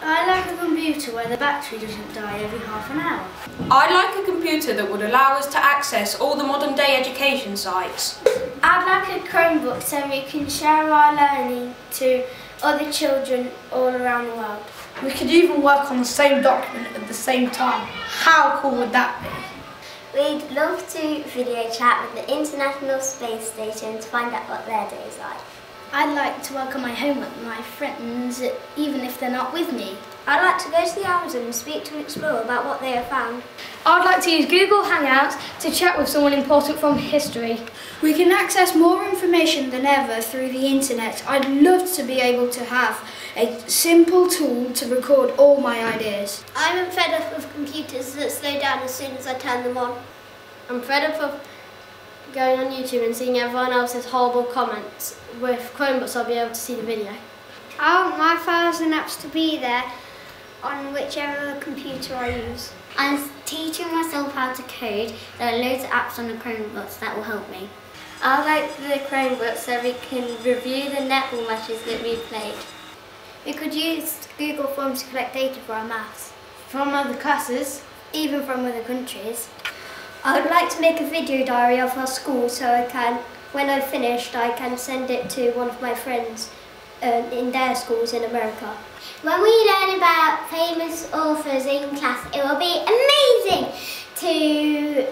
I like a computer where the battery doesn't die every half an hour. I'd like a computer that would allow us to access all the modern day education sites. I'd like a Chromebook so we can share our learning to other children all around the world. We could even work on the same document at the same time. How cool would that be? We'd love to video chat with the International Space Station to find out what their day is like. I'd like to work on my homework with my friends, even if they're not with me. I'd like to go to the Amazon and speak to an explorer about what they have found. I'd like to use Google Hangouts to chat with someone important from history. We can access more information than ever through the internet. I'd love to be able to have a simple tool to record all my ideas. I'm fed up of computers that slow down as soon as I turn them on. I'm fed up of going on YouTube and seeing everyone else's horrible comments. With Chromebooks I'll be able to see the video. I want my files and apps to be there on whichever computer I use. I'm teaching myself how to code. There are loads of apps on the Chromebooks that will help me. I like the Chromebooks so we can review the netball matches that we played. We could use Google Forms to collect data for our maths. From other classes, even from other countries. I would like to make a video diary of our school so I can, when I've finished, I can send it to one of my friends in their schools in America. When we learn about famous authors in class, it will be amazing to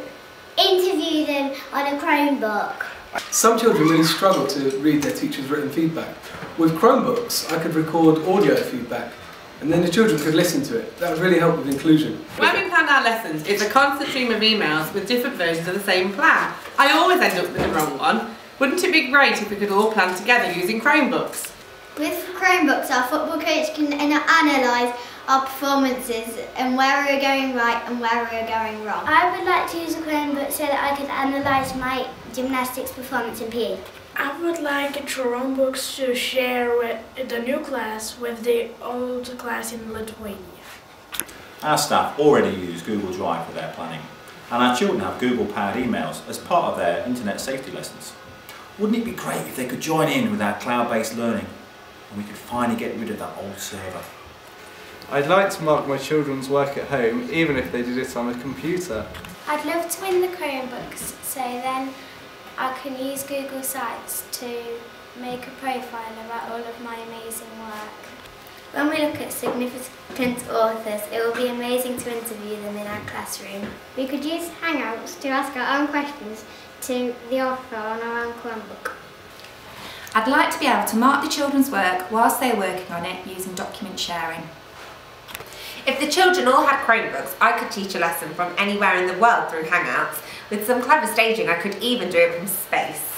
interview them on a Chromebook. Some children really struggle to read their teacher's written feedback. With Chromebooks, I could record audio feedback and then the children could listen to it. That would really help with inclusion. When we plan our lessons, it's a constant stream of emails with different versions of the same plan. I always end up with the wrong one. Wouldn't it be great if we could all plan together using Chromebooks? With Chromebooks, our football coach can analyse our performances and where we're going right and where we're going wrong. I would like to use a Chromebook so that I could analyse my gymnastics performance in PE. I would like Chromebooks to share with the new class with the old class in Lithuania. Our staff already use Google Drive for their planning, and our children have Google-powered emails as part of their internet safety lessons. Wouldn't it be great if they could join in with our cloud-based learning and we could finally get rid of that old server? I'd like to mark my children's work at home, even if they did it on a computer. I'd love to win the Chromebooks, so then I can use Google Sites to make a profile about all of my amazing work. When we look at significant authors, it will be amazing to interview them in our classroom. We could use Hangouts to ask our own questions to the author on our own Chromebook. I'd like to be able to mark the children's work whilst they're working on it using document sharing. If the children all had Chromebooks, I could teach a lesson from anywhere in the world through Hangouts. With some clever staging, I could even do it from space.